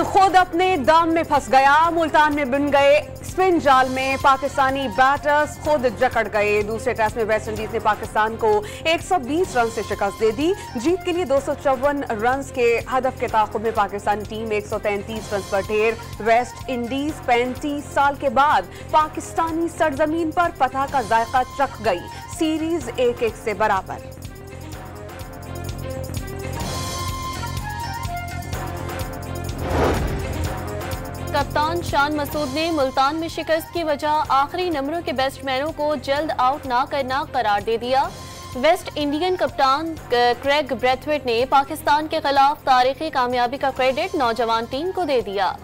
खुद अपने दम में फंस गया। मुल्तान में बुन गए स्पिन जाल में पाकिस्तानी बैटर्स खुद जकड़ गए। दूसरे टेस्ट में वेस्ट इंडीज ने पाकिस्तान को 120 रन से शिकस्त दे दी। जीत के लिए 254 रन के हदफ के ताक़ुब में पाकिस्तानी टीम 133 रन पर ढेर। वेस्ट इंडीज 35 साल के बाद पाकिस्तानी सरजमीन पर फतह का जायका चख गई। सीरीज 1-1 से बराबर। कप्तान शान मसूद ने मुल्तान में शिकस्त की वजह आखिरी नंबरों के बैट्समैनों को जल्द आउट ना करना करार दे दिया। वेस्ट इंडियन कप्तान क्रेग ब्रेथवेट ने पाकिस्तान के खिलाफ तारीखी कामयाबी का क्रेडिट नौजवान टीम को दे दिया।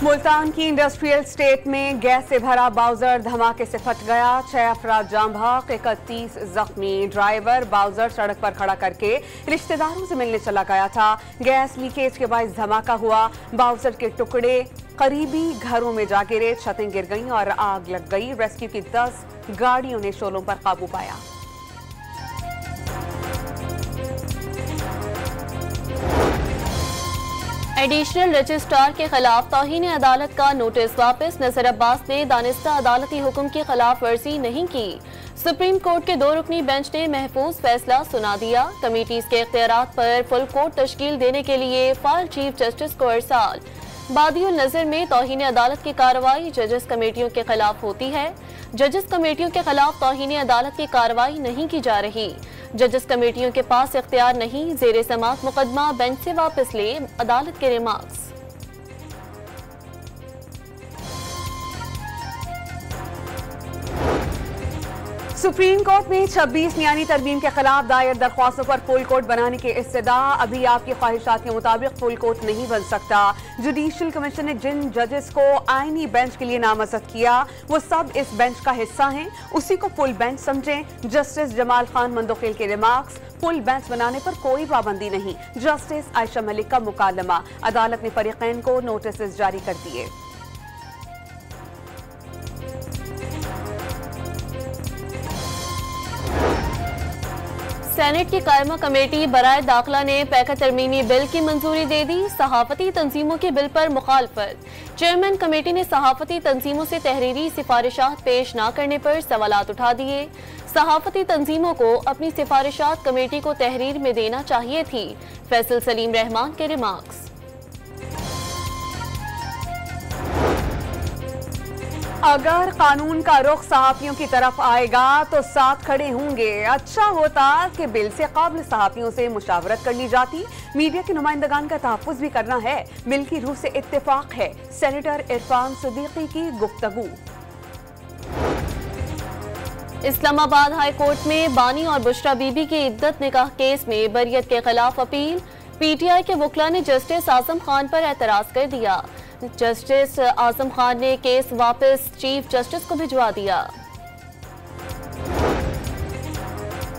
मुल्तान की इंडस्ट्रियल स्टेट में गैस से भरा बाउजर धमाके से फट गया। 6 अफराद जाम बहक, 31 जख्मी। ड्राइवर बाउजर सड़क पर खड़ा करके रिश्तेदारों से मिलने चला गया था। गैस लीकेज के बायस धमाका हुआ। बाउजर के टुकड़े करीबी घरों में जा गिरे, छतें गिर गईं और आग लग गई। रेस्क्यू की 10 गाड़ियों ने शोलों पर काबू पाया। एडिशनल रजिस्ट्रार के खिलाफ तौहीन अदालत का नोटिस वापस। नजर अब्बास ने दानिस्ता अदालती हुक्म की खिलाफ वर्जी नहीं की। सुप्रीम कोर्ट के 2 रुकनी बेंच ने महफूज फैसला सुना दिया। कमेटीज के इख्तियारात पर फुल कोर्ट तश्कील देने के लिए फाइल चीफ जस्टिस को इरसाल। बादियुल नजर में तौहीन अदालत की कार्रवाई जजेस कमेटियों के खिलाफ होती है। जजेस कमेटियों के खिलाफ तौहीन अदालत की कार्रवाई नहीं की जा रही। जजेस कमेटियों के पास इख्तियार नहीं। ज़ेरे समाअत मुकदमा बेंच से वापस ले, अदालत के रिमार्क्स। सुप्रीम कोर्ट में 26 न्यानी तरमीम के खिलाफ दायर दरख्वास्तों पर फुल कोर्ट बनाने की इस्तदा। अभी आपकी ख्वाहिशात के मुताबिक फुल कोर्ट नहीं बन सकता। जुडिशल कमीशन ने जिन जजेस को आईनी बेंच के लिए नामजद किया वो सब इस बेंच का हिस्सा हैं, उसी को फुल बेंच समझें। जस्टिस जमाल खान मंदोखिल के रिमार्क्स। फुल बेंच बनाने पर कोई पाबंदी नहीं। जस्टिस आयशा मलिक का मुकालमा। अदालत ने फरीकैन को नोटिस जारी कर दिए। सेनेट की कायमा कमेटी बराए दाखिला ने पैका तरमीमी बिल की मंजूरी दे दी। सहाफती तंजीमों के बिल पर मुखालफत। चेयरमैन कमेटी ने सहाफती तंजीमों से तहरीरी सिफारिशात पेश न करने पर सवालात उठा दिए। सहाफती तंजीमों को अपनी सिफारिशात कमेटी को तहरीर में देना चाहिए थी। फैसल सलीम रहमान के रिमार्क्स। अगर कानून का रुख सहाफियों की तरफ आएगा तो साथ खड़े होंगे। अच्छा होता कि बिल से काबिल सहाफियों से मुशावरत कर ली जाती। मीडिया के नुमाइंदगान का तहफ़्फ़ुज़ भी करना है। बिल की रूह से इत्तेफाक है। सेनेटर इरफान सिद्दीकी की गुफ्तगू। इस्लामाबाद हाई कोर्ट में बानी और बुशरा बीबी के इद्दत निकाह केस में बरियत के खिलाफ अपील। पीटीआई के वकला ने जस्टिस आजम खान पर एतराज कर दिया। जस्टिस आजम खान ने केस वापस चीफ जस्टिस को भिजवा दिया।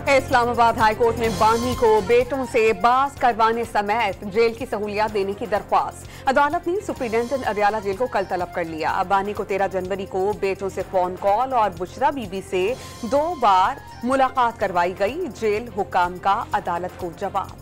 इस्लामाबाद हाई कोर्ट में बानी को बेटों से बास करवाने समेत जेल की सहूलियात देने की दरख्वास्त। अदालत ने सुप्रीडेंटेंट अरियाला जेल को कल तलब कर लिया। बानी को 13 जनवरी को बेटों से फोन कॉल और बुशरा बीबी से 2 बार मुलाकात करवाई गई। जेल हुकाम का अदालत को जवाब।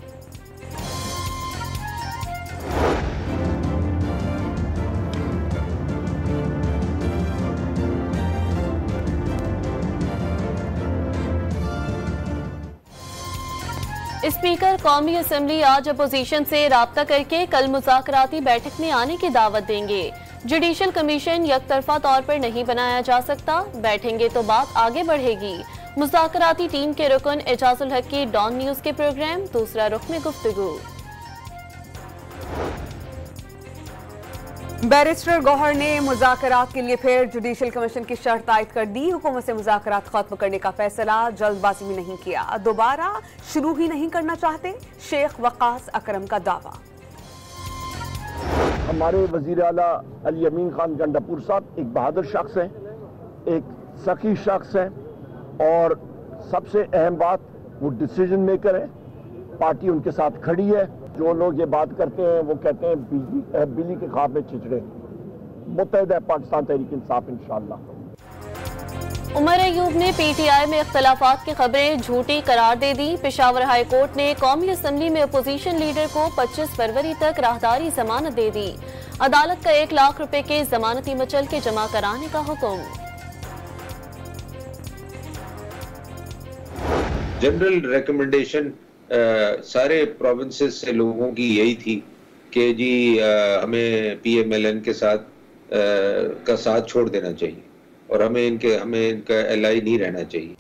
स्पीकर कौमी असेंबली आज अपोजिशन से राब्ता करके कल मुज़ाकराती बैठक में आने की दावत देंगे। जुडिशल कमीशन यकतरफा तौर पर नहीं बनाया जा सकता। बैठेंगे तो बात आगे बढ़ेगी। मुज़ाकराती टीम के रुकन एजाजुल हक की डॉन न्यूज के प्रोग्राम दूसरा रुख में गुफ्तगू। बैरिस्टर गौहर ने मुज़ाकरात के लिए फिर जुडिशल कमीशन की शर्त आयद कर दी। हुकूमत से मुज़ाकरात खत्म करने का फैसला जल्दबाजी में नहीं किया। दोबारा शुरू ही नहीं करना चाहते। शेख वकास अकरम का दावा। हमारे वजीर आला अली अमीन खान गंडापुर साहब एक बहादुर शख्स हैं, एक सखी शख्स हैं और सबसे अहम बात वो डिसीजन मेकर है। पार्टी उनके साथ खड़ी है। जो लोग ये बात करते हैं वो कहते हैं बिल्ली के ख्वाब में चिचड़े। मुत्तहद है पाकिस्तान तहरीक इंसाफ इंशाअल्लाह। उमर अयूब ने PTI में इख्तलाफात की खबरें झूठी करार दे दी। पेशावर हाई कोर्ट ने कौमी असम्बली में अपोजिशन लीडर को 25 फरवरी तक राहदारी जमानत दे दी। अदालत का 1 लाख रुपए के जमानती मचल के जमा कराने का हुक्म। जनरल रिकमेंडेशन सारे प्रोविंसेस से लोगों की यही थी कि जी हमें PMLN के साथ का साथ छोड़ देना चाहिए और हमें इनका एलाई नहीं रहना चाहिए।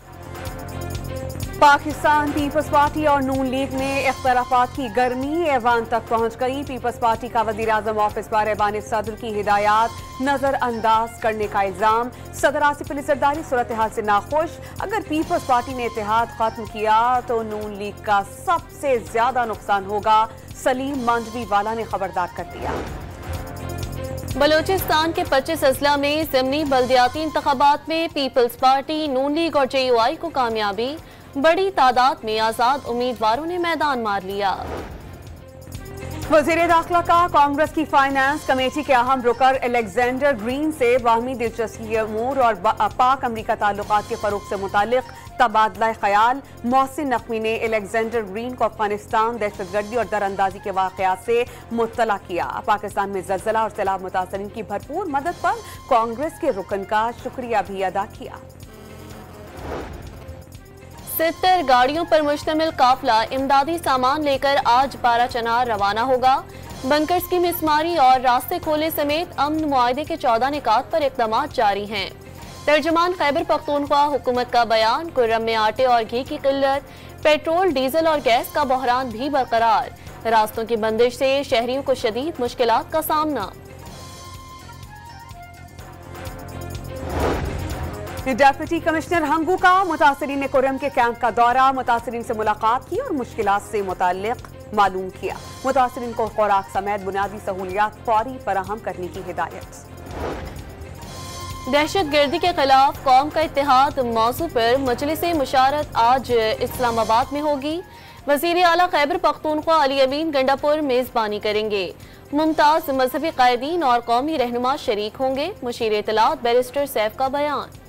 पाकिस्तान पीपल्स पार्टी और नून लीग में इख्तलाफात की गर्मी ऐवान तक पहुंच गई। पीपल्स पार्टी का वजीर आजम ऑफिस पर ऐवान सदर की हिदायत नजरअंदाज करने का इल्जाम। सदर आसिफ अली जरदारी सूरत हाल से नाखुश। अगर पीपल्स पार्टी ने इत्तेहाद खत्म किया तो नून लीग का सबसे ज्यादा नुकसान होगा। सलीम मांडवीवाला ने खबरदार कर दिया। बलोचिस्तान के 25 अजला में ज़िमनी बल्दियाती इंतखाबात में पीपल्स पार्टी, नून लीग और JUI को कामयाबी। बड़ी तादाद में आजाद उम्मीदवारों ने मैदान मार लिया। वजीर दाखिला का कांग्रेस की फाइनेंस कमेटी के अहम रुकन अलेक्जेंडर ग्रीन से बाहमी दिलचस्पी अमूर और पाक अमरीका ताल्लुकात के फरोग से मुतालिक तबादला ख्याल। मोहसिन नकवी ने अलेक्जेंडर ग्रीन को अफगानिस्तान, दहशतगर्दी और दरअंदाजी के वाकयात से मुत्तला किया। पाकिस्तान में ज़लज़ला और सैलाब मुतासरीन की भरपूर मदद पर कांग्रेस के रुकन का शुक्रिया भी अदा किया। 70 गाड़ियों पर मुश्तमिल काफिला इमदादी सामान लेकर आज बाराचनार रवाना होगा। बंकर्स की मिसमारी और रास्ते खोले समेत अमन मुआहदे के 14 निकात पर इक़दाम जारी हैं। तर्जुमान खैबर पख्तूनख्वा हुकूमत का बयान। कुर्रम में आटे और घी की किल्लत, पेट्रोल, डीजल और गैस का बहरान भी बरकरार। रास्तों की बंदिश से शहरियों को शदीद मुश्किलात का सामना। डिप्टी कमिश्नर हंगू का मुतासरीन ने कुर्रम के कैंप का दौरा, मुतासरीन से मुलाकात की और मुश्किलात से मुताल्लिक मालूम किया। मुतासरीन को खुराक समेत बुनियादी सहूलियात फौरी फराहम करने की हिदायत। दहशत गर्दी के खिलाफ कौम का इत्तेहाद मौजू पर मजलिस मुशारत आज इस्लामाबाद में होगी। वजीर आला खैबर पख्तूनख्वा अली अमीन गंडापुर मेजबानी करेंगे। मुमताज मजहबी कायदीन और कौमी रहनुमा शरीक होंगे। मुशीर इत्तलात बैरिस्टर सैफ का बयान।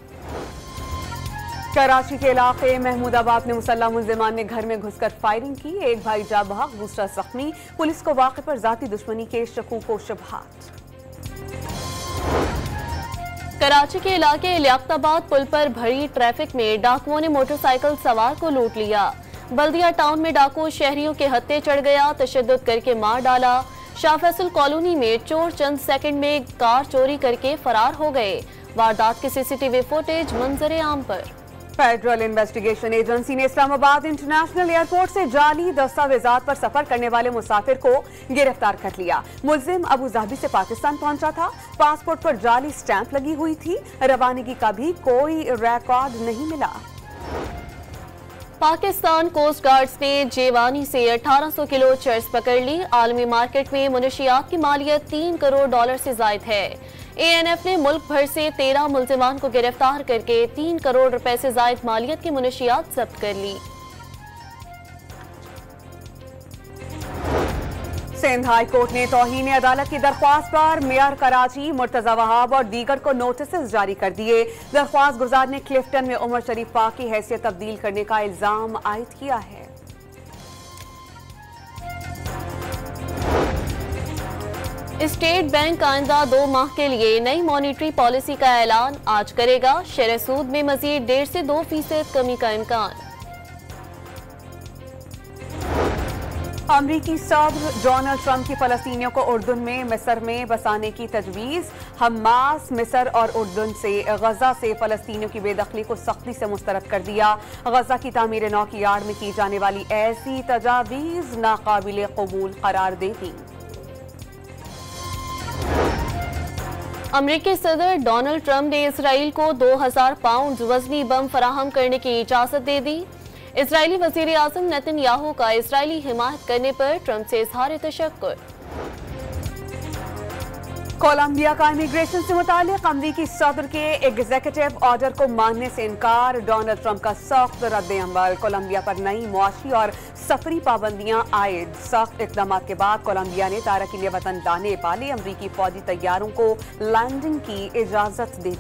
कराची के इलाके महमूदाबाद में मुसल्लह मुल्जिमान ने घर में घुसकर फायरिंग की। एक भाई जा बहक, दूसरा जख्मी। पुलिस को वाक़े पर जाती दुश्मनी के शकूक व शुबहात। कराची के इलाके लियाकताबाद पुल पर भरी ट्रैफिक में डाकुओं ने मोटरसाइकिल सवार को लूट लिया। बल्दिया टाउन में डाकू शहरियों के हत्थे चढ़ गया, तशद्दुद करके मार डाला। शाह फैसल कॉलोनी में चोर चंद सेकंड में कार चोरी करके फरार हो गए। वारदात की CCTV फुटेज मंजर आम पर। फेडरल इन्वेस्टिगेशन एजेंसी ने इस्लामाबाद इंटरनेशनल एयरपोर्ट से जाली दस्तावेजात पर सफर करने वाले मुसाफिर को गिरफ्तार कर लिया। मुल्जिम अबू धाबी से पाकिस्तान पहुंचा था। पासपोर्ट पर जाली स्टैंप लगी हुई थी। रवानगी का भी कोई रिकॉर्ड नहीं मिला। पाकिस्तान कोस्ट गार्ड्स ने जेवानी से 1800 किलो चर्स पकड़ ली। आलमी मार्केट में मुनशियात की मालियत $3 करोड़ से जायद है। ANF ने मुल्क भर से 13 मुल्जिमान को गिरफ्तार करके $3 करोड़ रुपए से जायद मालियत की मुनशियात जब्त कर ली। सिंध हाई कोर्ट ने तौहीन अदालत की दरख्वास्त पर मेयर कराची मुर्तजा वहाब और दीगर को नोटिस जारी कर दिए। दरख्वास्त गुजार ने क्लिफ्टन में उमर शरीफ पाक की हैसियत तब्दील करने का इल्जाम आयद किया है। स्टेट बैंक आइंदा 2 माह के लिए नई मॉनिटरी पॉलिसी का ऐलान आज करेगा। शेर सूद में मजीद 1.5 से 2% कमी का इम्कान। अमरीकी सदर डोनाल्ड ट्रंप की फलस्तीनियों को उर्दुन में मिस्र में बसाने की तजवीज़। हमास मिस्र और उर्दुन से गजा से फलस्तीनियों की बेदखली को सख्ती से मुस्तरद कर दिया। गजा की तामीर नौ की आड़ में की जाने वाली ऐसी तजावीज़ नाकाबिल कबूल करार देती। अमरीकी सदर डोनाल्ड ट्रंप ने इसराइल को 2000 पाउंड वजनी बम फराहम करने की इजाजत दे दी। इजरायली वजीर आजम नेतन्याहू का इसराइली हिमायत करने पर ट्रंप से इजहार तशक्कुर। कोलंबिया का इमिग्रेशन से मुतालिक अमरीकी सदर के एग्जीक्यूटिव ऑर्डर को मानने से इनकार। डोनाल्ड ट्रंप का सख्त रद्द-ए-अमल। कोलंबिया पर नई मुआशी और सफरी पाबंदियां आयद। सख्त इकदाम के बाद कोलंबिया ने तारकीन वतन लाने वाले अमरीकी फौजी तैयारों को लैंडिंग की इजाजत दी।